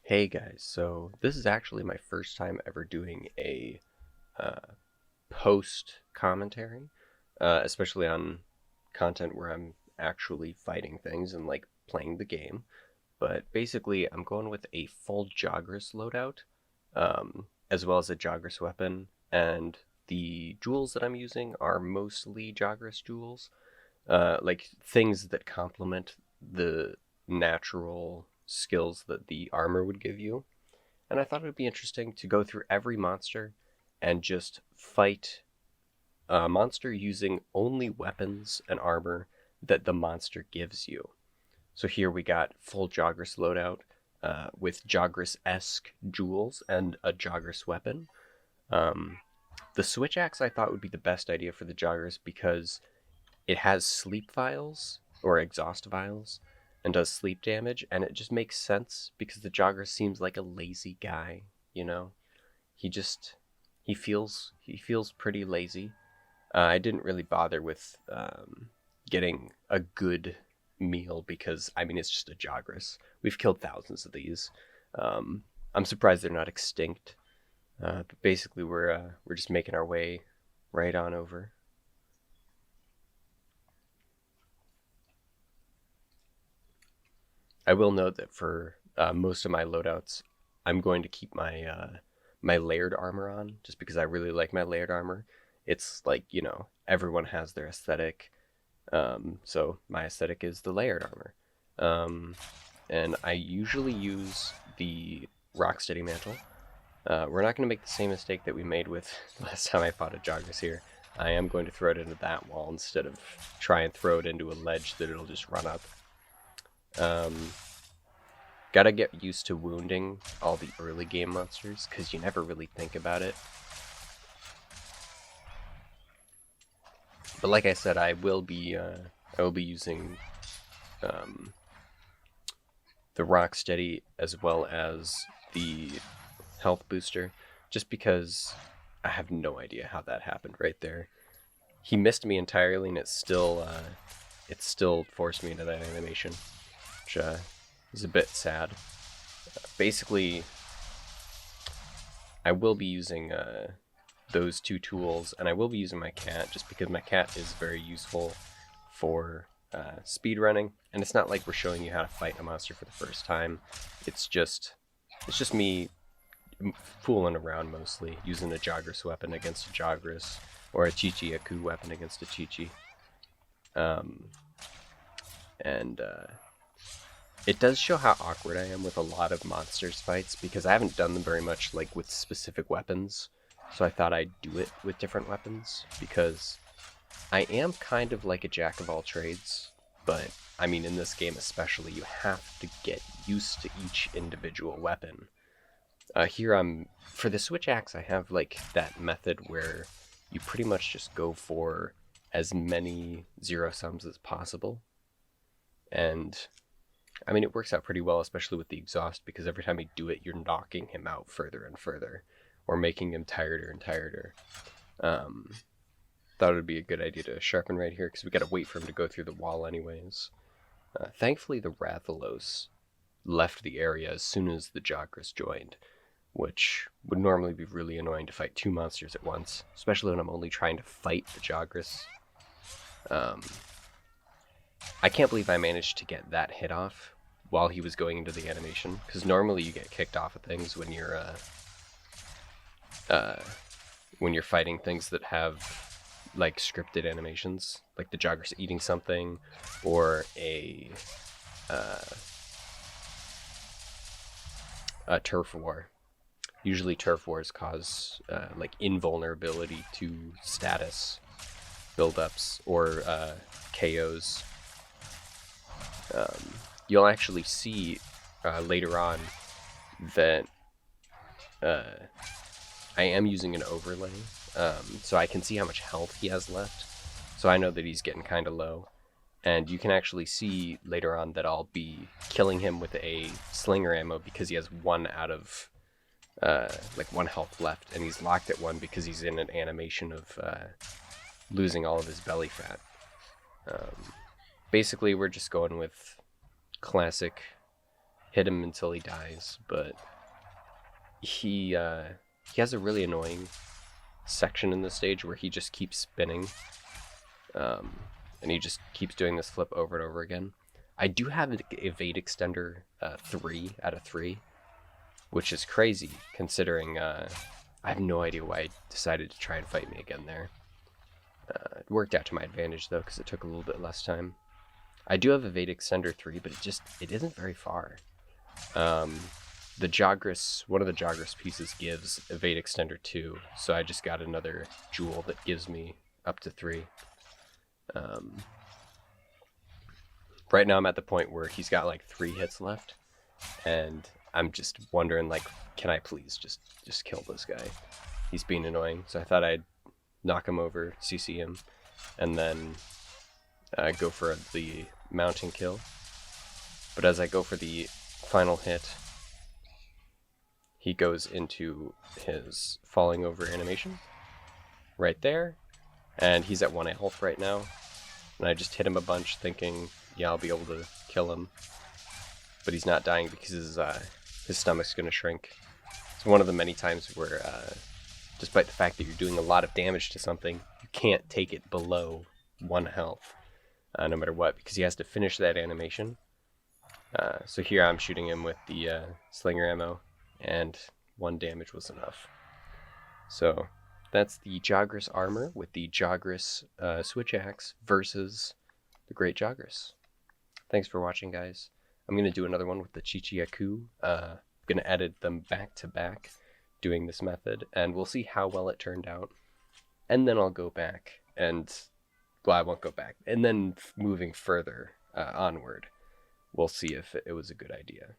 Hey guys, so this is actually my first time ever doing a uh, post commentary, especially on content where I'm actually fighting things and like playing the game. But basically, I'm going with a full Jagras loadout, as well as a Jagras weapon, and the jewels that I'm using are mostly Jagras jewels, like things that complement the natural skills that the armor would give you. And I thought it would be interesting to go through every monster and just fight a monster using only weapons and armor that the monster gives you. So here we got full Jagras loadout with Jagras-esque jewels and a Jagras weapon. Um, the switch axe I thought would be the best idea for the Jagras because it has sleep vials or exhaust vials and does sleep damage, and it just makes sense because the Jogger seems like a lazy guy. You know, he just he feels pretty lazy. I didn't really bother with getting a good meal because I mean it's just a Jagras. We've killed thousands of these. Um, I'm surprised they're not extinct. But basically, we're just making our way right on over. I will note that for most of my loadouts, I'm going to keep my layered armor on, just because I really like my layered armor. It's like everyone has their aesthetic, so my aesthetic is the layered armor, um, and I usually use the Rocksteady mantle. We're not going to make the same mistake that we made with last time I fought a Jogras here. I am going to throw it into that wall instead of try and throw it into a ledge that it'll just run up. Um, Gotta get used to wounding all the early game monsters, because you never really think about it. But like I said, I will be using um, the Rocksteady as well as the health booster, just because I have no idea how that happened right there. He missed me entirely, and it still forced me into that animation, which is a bit sad. Basically, I will be using those two tools, and I will be using my cat just because my cat is very useful for speed running. And it's not like we're showing you how to fight a monster for the first time. It's just me fooling around mostly, using a Jagras weapon against a Jagras or a Chichi-Aku weapon against a Chichi. Um, and it does show how awkward I am with a lot of monsters fights because I haven't done them very much like with specific weapons. So I thought I'd do it with different weapons because I am kind of like a jack of all trades, but I mean in this game especially you have to get used to each individual weapon. Here I'm for the switch axe I have like that method where you pretty much just go for as many zero sums as possible. And I mean, it works out pretty well, especially with the exhaust, because every time you do it, you're knocking him out further and further, or making him tireder and tireder. Um, Thought it would be a good idea to sharpen right here, because we gotta wait for him to go through the wall anyways. Thankfully, the Rathalos left the area as soon as the Jagras joined, which would normally be really annoying to fight two monsters at once, especially when I'm only trying to fight the Jagras. Um, I can't believe I managed to get that hit off while he was going into the animation, because normally you get kicked off of things uh, when you're fighting things that have like scripted animations, like the joggers eating something, or uh, a turf war. Usually, turf wars cause like invulnerability to status buildups or KOs. You'll actually see later on that uh, I am using an overlay, so I can see how much health he has left. So I know that he's getting kind of low, and you can actually see later on that I'll be killing him with a slinger ammo because he has one out of like one health left, and he's locked at one because he's in an animation of losing all of his belly fat. Um, Basically, we're just going with classic hit him until he dies, but he has a really annoying section in the stage where he just keeps spinning, and he just keeps doing this flip over and over again. I do have an evade extender 3 out of 3, which is crazy considering I have no idea why he decided to try and fight me again there. It worked out to my advantage though, because it took a little bit less time. I do have evade extender 3, but it isn't very far. The Jagras, one of the Jagras pieces gives evade extender 2, so I just got another jewel that gives me up to 3. Right now I'm at the point where he's got like 3 hits left, and I'm just wondering, like, can I please just kill this guy? He's being annoying, so I thought I'd knock him over, CC him, and then go for the mounting kill. But as I go for the final hit, he goes into his falling over animation right there, and he's at 1 health right now. And I just hit him a bunch thinking, yeah, I'll be able to kill him. But he's not dying because his stomach's going to shrink. It's one of the many times where, despite the fact that you're doing a lot of damage to something, you can't take it below 1 health, no matter what, because he has to finish that animation. So here I'm shooting him with the slinger ammo, and 1 damage was enough. So that's the Jagras armor with the Jagras switch axe versus the Great Jagras. Thanks for watching, guys. I'm going to do another one with the Chichiaku. I'm going to edit them back to back doing this method, and we'll see how well it turned out. And then I'll go back and, well, I won't go back. And then moving further onward, we'll see if it was a good idea.